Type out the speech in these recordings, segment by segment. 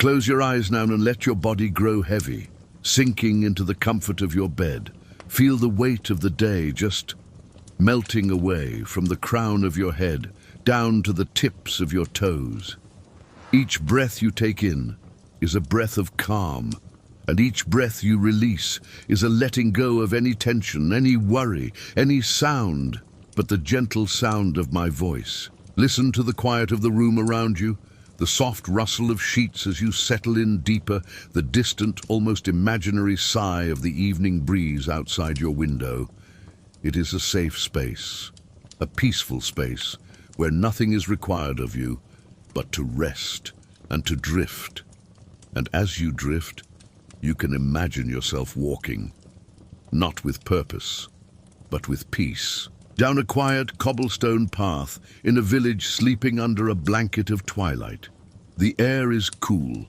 Close your eyes now and let your body grow heavy, sinking into the comfort of your bed. Feel the weight of the day just melting away from the crown of your head down to the tips of your toes. Each breath you take in is a breath of calm, and each breath you release is a letting go of any tension, any worry, any sound, but the gentle sound of my voice. Listen to the quiet of the room around you, the soft rustle of sheets as you settle in deeper, the distant, almost imaginary sigh of the evening breeze outside your window. It is a safe space, a peaceful space, where nothing is required of you but to rest and to drift. And as you drift, you can imagine yourself walking, not with purpose, but with peace, down a quiet cobblestone path in a village sleeping under a blanket of twilight. The air is cool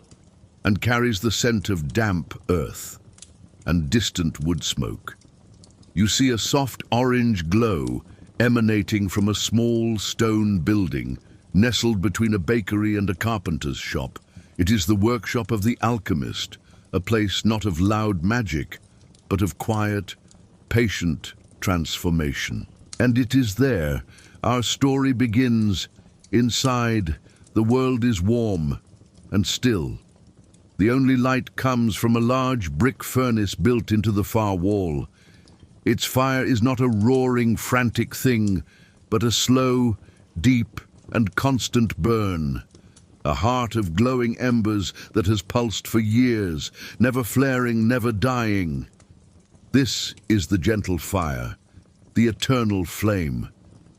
and carries the scent of damp earth and distant wood smoke. You see a soft orange glow emanating from a small stone building nestled between a bakery and a carpenter's shop. It is the workshop of the Alchemist, a place not of loud magic, but of quiet, patient transformation. And it is there our story begins. Inside, the world is warm and still. The only light comes from a large brick furnace built into the far wall. Its fire is not a roaring, frantic thing, but a slow, deep, and constant burn. A heart of glowing embers that has pulsed for years, never flaring, never dying. This is the gentle fire, the eternal flame.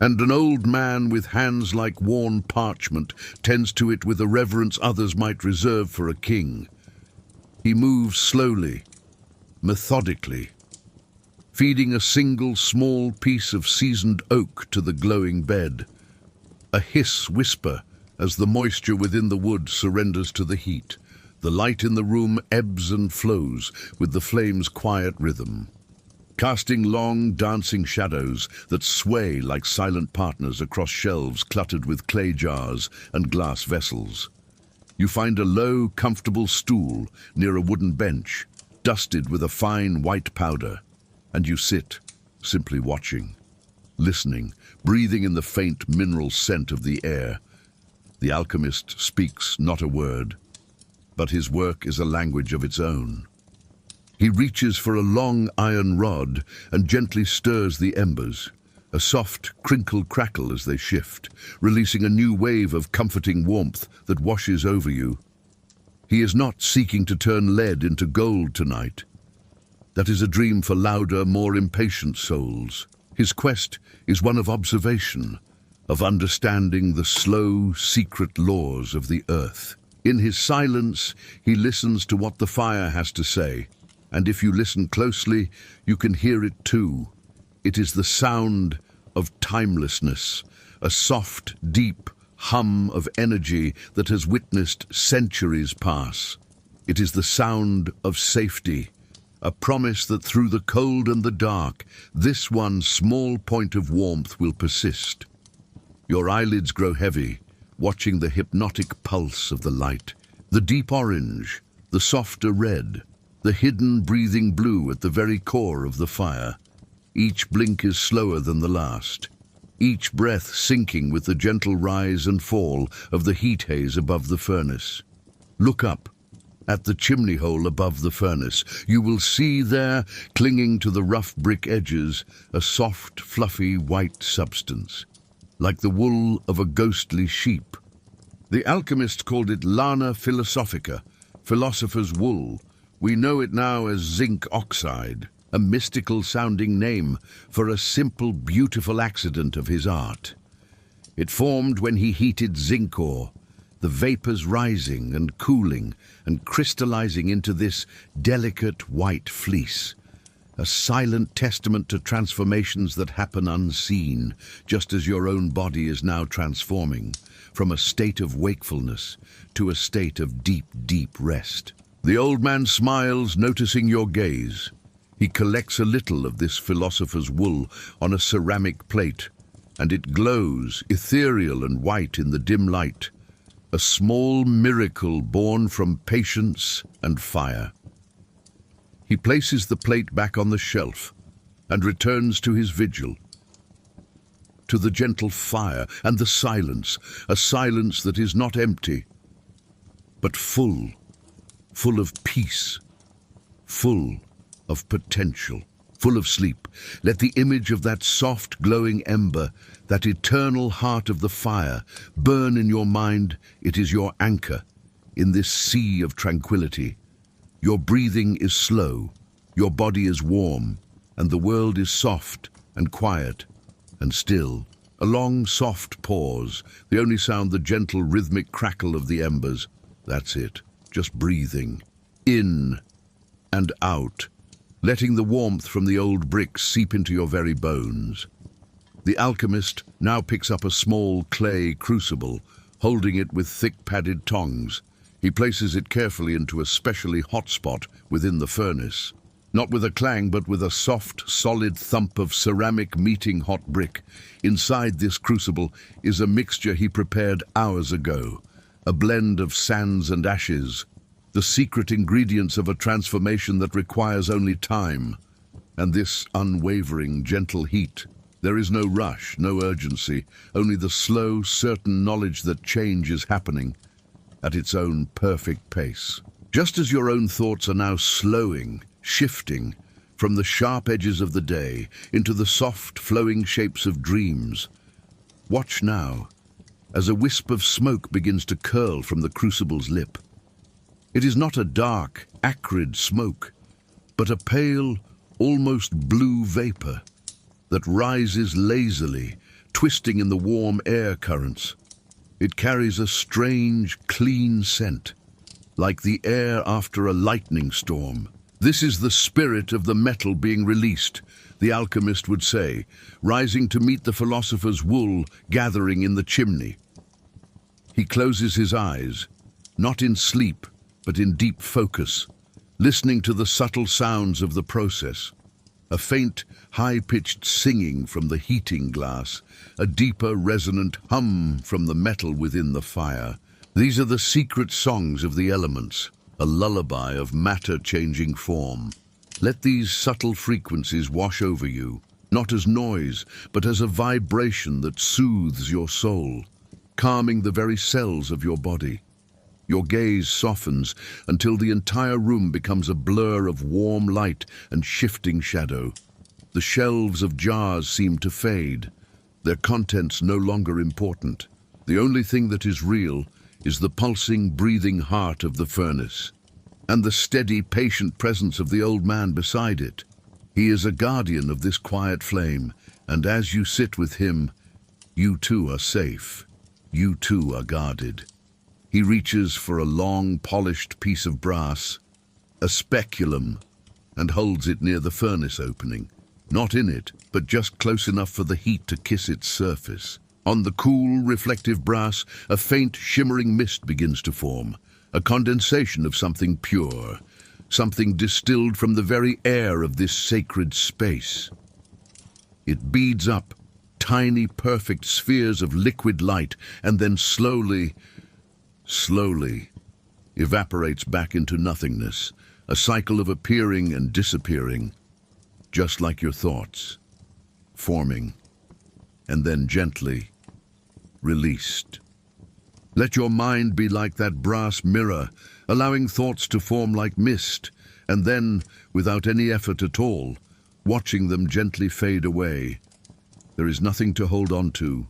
And an old man with hands like worn parchment tends to it with a reverence others might reserve for a king. He moves slowly, methodically, feeding a single small piece of seasoned oak to the glowing bed. A hiss whisper as the moisture within the wood surrenders to the heat. The light in the room ebbs and flows with the flame's quiet rhythm, casting long, dancing shadows that sway like silent partners across shelves cluttered with clay jars and glass vessels. You find a low, comfortable stool near a wooden bench, dusted with a fine white powder, and you sit, simply watching, listening, breathing in the faint mineral scent of the air. The alchemist speaks not a word, but his work is a language of its own. He reaches for a long iron rod and gently stirs the embers, a soft crackle as they shift, releasing a new wave of comforting warmth that washes over you. He is not seeking to turn lead into gold tonight. That is a dream for louder, more impatient souls. His quest is one of observation, of understanding the slow, secret laws of the earth. In his silence, he listens to what the fire has to say, and if you listen closely, you can hear it too. It is the sound of timelessness, a soft, deep hum of energy that has witnessed centuries pass. It is the sound of safety, a promise that through the cold and the dark, this one small point of warmth will persist. Your eyelids grow heavy, watching the hypnotic pulse of the light, the deep orange, the softer red, the hidden breathing blue at the very core of the fire. Each blink is slower than the last, each breath syncing with the gentle rise and fall of the heat haze above the furnace. Look up. At the chimney hole above the furnace, you will see there, clinging to the rough brick edges, a soft, fluffy white substance, like the wool of a ghostly sheep. The alchemist called it lana philosophica, philosopher's wool. We know it now as zinc oxide, a mystical-sounding name for a simple, beautiful accident of his art. It formed when he heated zinc ore, the vapors rising and cooling and crystallizing into this delicate white fleece, a silent testament to transformations that happen unseen, just as your own body is now transforming, from a state of wakefulness to a state of deep, deep rest. The old man smiles, noticing your gaze. He collects a little of this philosopher's wool on a ceramic plate, and it glows, ethereal and white in the dim light. a small miracle born from patience and fire. He places the plate back on the shelf and returns to his vigil, to the gentle fire and the silence, a silence that is not empty, but full of peace, full of potential, full of sleep. Let the image of that soft, glowing ember, that eternal heart of the fire, burn in your mind. It is your anchor in this sea of tranquility. Your breathing is slow, your body is warm, and the world is soft and quiet and still. A long, soft pause, the only sound the gentle, rhythmic crackle of the embers. That's it, just breathing, in and out, letting the warmth from the old bricks seep into your very bones. The alchemist now picks up a small clay crucible, holding it with thick padded tongs. He places it carefully into a specially hot spot within the furnace. Not with a clang, but with a soft, solid thump of ceramic meeting hot brick. Inside this crucible is a mixture he prepared hours ago, a blend of sands and ashes, the secret ingredients of a transformation that requires only time, and this unwavering, gentle heat. There is no rush, no urgency, only the slow, certain knowledge that change is happening at its own perfect pace. Just as your own thoughts are now slowing, shifting from the sharp edges of the day into the soft, flowing shapes of dreams, watch now as a wisp of smoke begins to curl from the crucible's lip. It is not a dark, acrid smoke, but a pale, almost blue vapor that rises lazily, twisting in the warm air currents. It carries a strange, clean scent, like the air after a lightning storm. This is the spirit of the metal being released, the alchemist would say, rising to meet the philosopher's wool gathering in the chimney. He closes his eyes, not in sleep, but in deep focus, listening to the subtle sounds of the process. A faint, high-pitched singing from the heating glass, a deeper, resonant hum from the metal within the fire. These are the secret songs of the elements, a lullaby of matter changing form. Let these subtle frequencies wash over you, not as noise, but as a vibration that soothes your soul, calming the very cells of your body. Your gaze softens until the entire room becomes a blur of warm light and shifting shadow. The shelves of jars seem to fade, their contents no longer important. The only thing that is real is the pulsing, breathing heart of the furnace, and the steady, patient presence of the old man beside it. He is a guardian of this quiet flame, and as you sit with him, you too are safe. You too are guarded. He reaches for a long, polished piece of brass, a speculum, and holds it near the furnace opening. Not in it, but just close enough for the heat to kiss its surface. On the cool, reflective brass, a faint, shimmering mist begins to form, a condensation of something pure, something distilled from the very air of this sacred space. It beads up, tiny, perfect spheres of liquid light, and then slowly evaporates back into nothingness, a cycle of appearing and disappearing, just like your thoughts, forming, and then gently released. Let your mind be like that brass mirror, allowing thoughts to form like mist, and then, without any effort at all, watching them gently fade away. There is nothing to hold on to,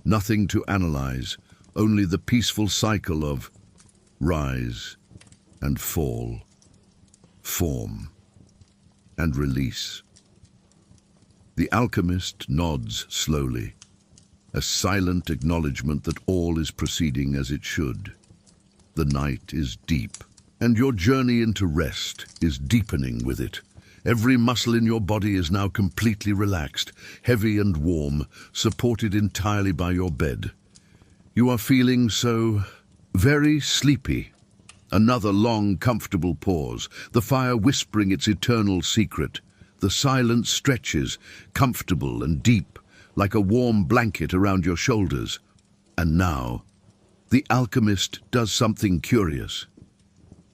nothing to analyze, only the peaceful cycle of rise and fall, form and release. The alchemist nods slowly, a silent acknowledgement that all is proceeding as it should. The night is deep, and your journey into rest is deepening with it. Every muscle in your body is now completely relaxed, heavy and warm, supported entirely by your bed. You are feeling so very sleepy. Another long, comfortable pause, the fire whispering its eternal secret. The silence stretches, comfortable and deep, like a warm blanket around your shoulders. And now, the alchemist does something curious.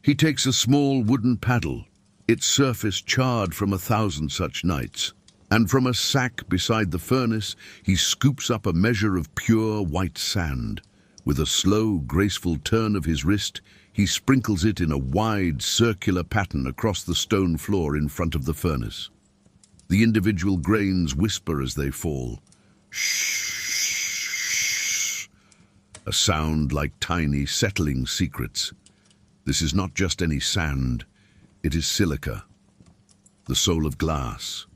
He takes a small wooden paddle, its surface charred from 1,000 such nights, and from a sack beside the furnace he scoops up a measure of pure white sand. With a slow, graceful turn of his wrist, he sprinkles it in a wide, circular pattern across the stone floor in front of the furnace. The individual grains whisper as they fall. Shh, a sound like tiny, settling secrets. This is not just any sand, it is silica, the soul of glass.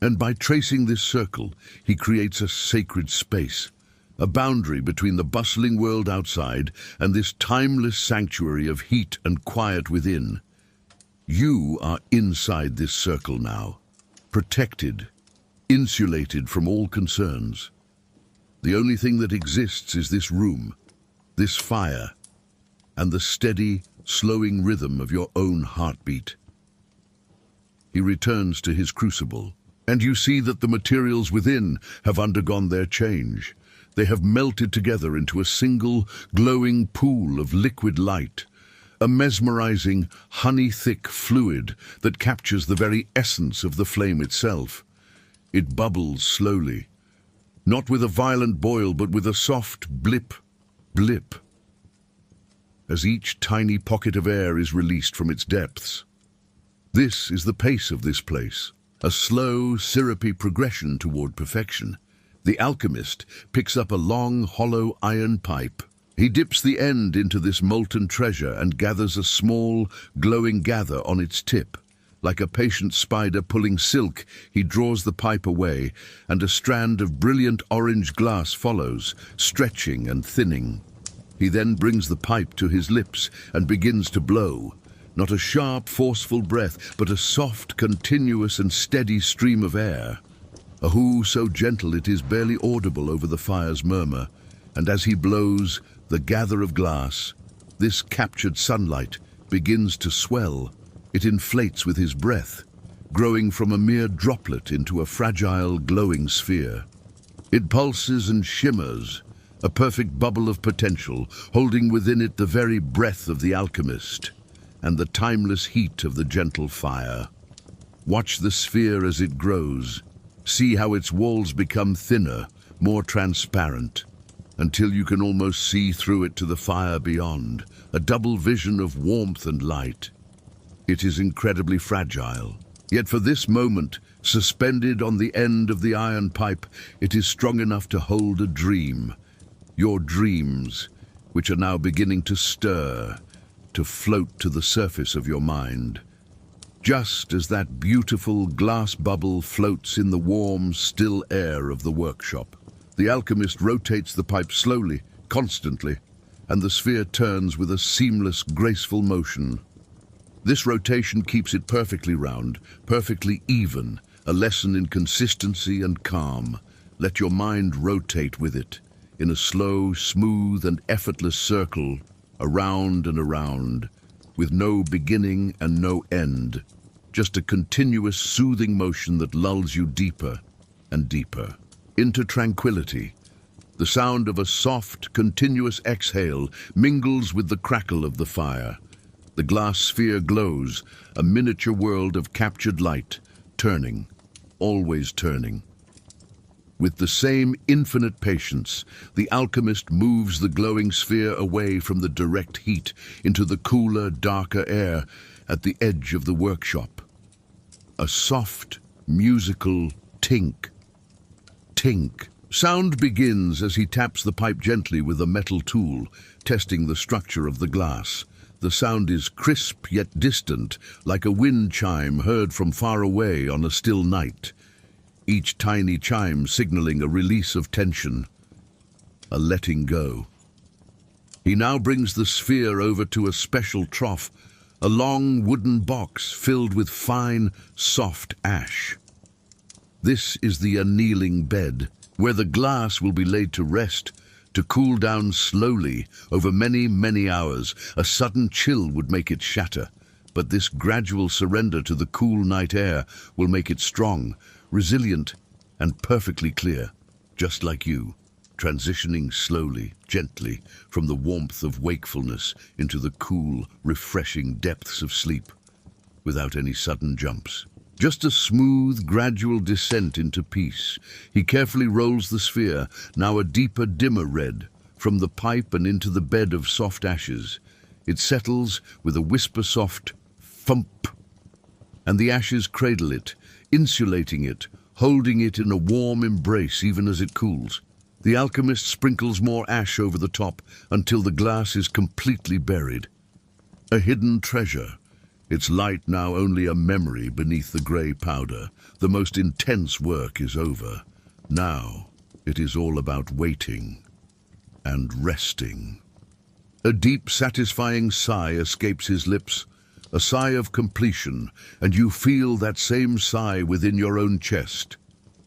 And by tracing this circle, he creates a sacred space, a boundary between the bustling world outside and this timeless sanctuary of heat and quiet within. You are inside this circle now, protected, insulated from all concerns. The only thing that exists is this room, this fire, and the steady, slowing rhythm of your own heartbeat. He returns to his crucible, and you see that the materials within have undergone their change. They have melted together into a single, glowing pool of liquid light, a mesmerizing, honey-thick fluid that captures the very essence of the flame itself. It bubbles slowly, not with a violent boil, but with a soft blip, blip, as each tiny pocket of air is released from its depths. This is the pace of this place, a slow, syrupy progression toward perfection. The alchemist picks up a long, hollow iron pipe. He dips the end into this molten treasure and gathers a small, glowing gather on its tip. Like a patient spider pulling silk, he draws the pipe away, and a strand of brilliant orange glass follows, stretching and thinning. He then brings the pipe to his lips and begins to blow. Not a sharp, forceful breath, but a soft, continuous and steady stream of air. A hoo so gentle it is barely audible over the fire's murmur, and as he blows, the gather of glass, this captured sunlight, begins to swell. It inflates with his breath, growing from a mere droplet into a fragile, glowing sphere. It pulses and shimmers, a perfect bubble of potential, holding within it the very breath of the alchemist and the timeless heat of the gentle fire. Watch the sphere as it grows. See how its walls become thinner, more transparent, until you can almost see through it to the fire beyond, a double vision of warmth and light. It is incredibly fragile, yet for this moment, suspended on the end of the iron pipe, it is strong enough to hold a dream. Your dreams, which are now beginning to stir, to float to the surface of your mind. Just as that beautiful glass bubble floats in the warm, still air of the workshop. The alchemist rotates the pipe slowly, constantly, and the sphere turns with a seamless, graceful motion. This rotation keeps it perfectly round, perfectly even, a lesson in consistency and calm. Let your mind rotate with it, in a slow, smooth and effortless circle, around and around, with no beginning and no end, just a continuous soothing motion that lulls you deeper and deeper into tranquility. The sound of a soft, continuous exhale mingles with the crackle of the fire. The glass sphere glows, a miniature world of captured light, turning, always turning. With the same infinite patience, the alchemist moves the glowing sphere away from the direct heat into the cooler, darker air at the edge of the workshop. A soft, musical tink, tink. Sound begins as he taps the pipe gently with a metal tool, testing the structure of the glass. The sound is crisp yet distant, like a wind chime heard from far away on a still night. Each tiny chime signaling a release of tension, a letting go. He now brings the sphere over to a special trough, a long wooden box filled with fine, soft ash. This is the annealing bed, where the glass will be laid to rest, to cool down slowly over many, many hours. A sudden chill would make it shatter, but this gradual surrender to the cool night air will make it strong, resilient, and perfectly clear, just like you. transitioning slowly, gently, from the warmth of wakefulness into the cool, refreshing depths of sleep, without any sudden jumps. Just a smooth, gradual descent into peace. He carefully rolls the sphere, now a deeper, dimmer red, from the pipe and into the bed of soft ashes. It settles with a whisper-soft thump, and the ashes cradle it, insulating it, holding it in a warm embrace even as it cools. The alchemist sprinkles more ash over the top until the glass is completely buried. A hidden treasure, its light now only a memory beneath the grey powder. The most intense work is over. Now it is all about waiting and resting. A deep, satisfying sigh escapes his lips, a sigh of completion, and you feel that same sigh within your own chest,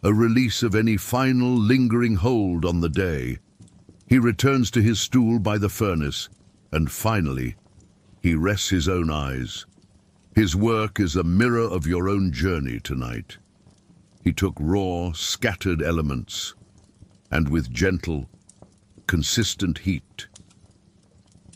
a release of any final, lingering hold on the day. He returns to his stool by the furnace, and finally, he rests his own eyes. His work is a mirror of your own journey tonight. He took raw, scattered elements, and with gentle, consistent heat,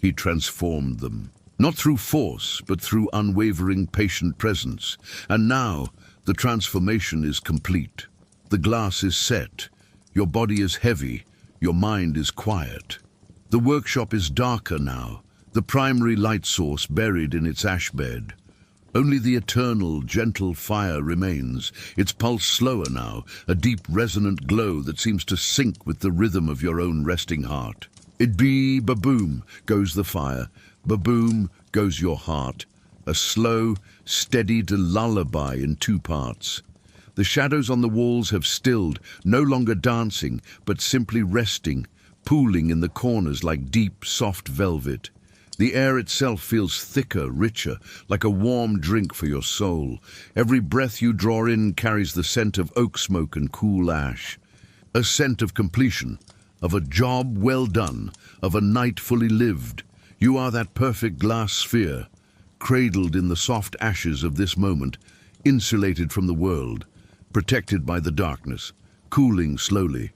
he transformed them. Not through force, but through unwavering, patient presence. And now, the transformation is complete. The glass is set. Your body is heavy. Your mind is quiet. The workshop is darker now, the primary light source buried in its ash bed. Only the eternal, gentle fire remains, its pulse slower now, a deep, resonant glow that seems to sync with the rhythm of your own resting heart. It be ba-boom goes the fire, ba-boom goes your heart, a slow, steady lullaby in two parts. The shadows on the walls have stilled, no longer dancing, but simply resting, pooling in the corners like deep, soft velvet. The air itself feels thicker, richer, like a warm drink for your soul. Every breath you draw in carries the scent of oak smoke and cool ash. A scent of completion, of a job well done, of a night fully lived. You are that perfect glass sphere, cradled in the soft ashes of this moment, insulated from the world, protected by the darkness, cooling slowly,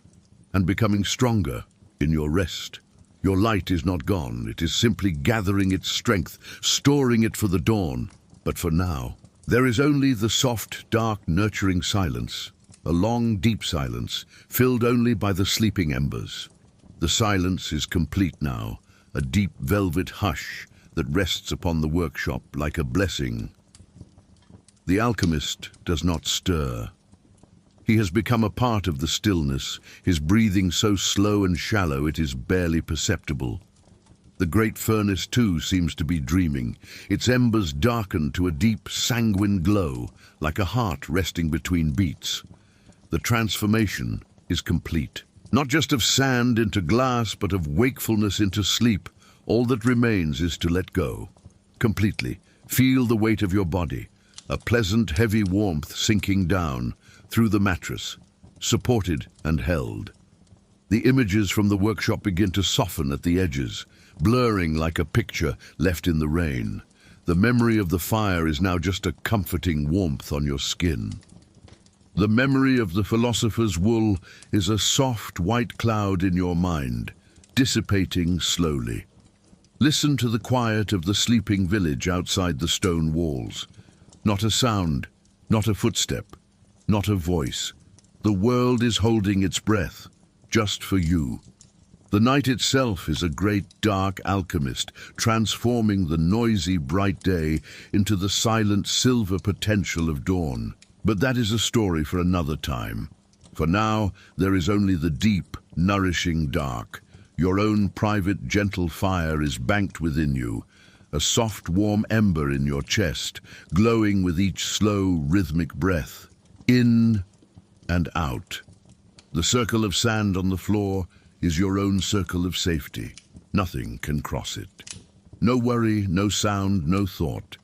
and becoming stronger in your rest. Your light is not gone, it is simply gathering its strength, storing it for the dawn. But for now, there is only the soft, dark, nurturing silence, a long, deep silence, filled only by the sleeping embers. The silence is complete now, a deep velvet hush that rests upon the workshop like a blessing. The alchemist does not stir. He has become a part of the stillness, his breathing so slow and shallow it is barely perceptible. The great furnace too seems to be dreaming, its embers darkened to a deep, sanguine glow, like a heart resting between beats. The transformation is complete. Not just of sand into glass, but of wakefulness into sleep. All that remains is to let go. Completely. Feel the weight of your body, a pleasant, heavy warmth sinking down through the mattress, supported and held. The images from the workshop begin to soften at the edges, blurring like a picture left in the rain. The memory of the fire is now just a comforting warmth on your skin. The memory of the philosopher's wool is a soft white cloud in your mind, dissipating slowly. Listen to the quiet of the sleeping village outside the stone walls. Not a sound, not a footstep, not a voice. The world is holding its breath, just for you. The night itself is a great dark alchemist, transforming the noisy bright day into the silent silver potential of dawn. But that is a story for another time. For now, there is only the deep, nourishing dark. Your own private, gentle fire is banked within you, a soft, warm ember in your chest, glowing with each slow, rhythmic breath. In and out. The circle of sand on the floor is your own circle of safety. Nothing can cross it. No worry, no sound, no thought.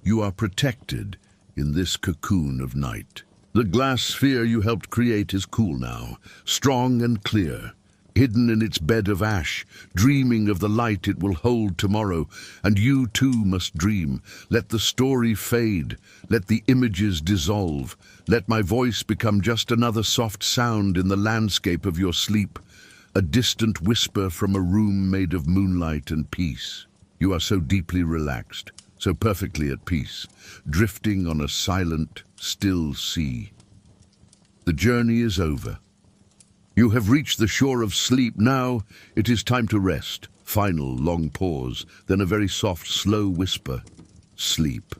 You are protected in this cocoon of night. The glass sphere you helped create is cool now, strong and clear, hidden in its bed of ash, dreaming of the light it will hold tomorrow. And you too must dream. Let the story fade. Let the images dissolve. Let my voice become just another soft sound in the landscape of your sleep. a distant whisper from a room made of moonlight and peace. You are so deeply relaxed, so perfectly at peace, drifting on a silent, still sea. The journey is over. You have reached the shore of sleep. Now it is time to rest. Final long pause, then a very soft, slow whisper. Sleep.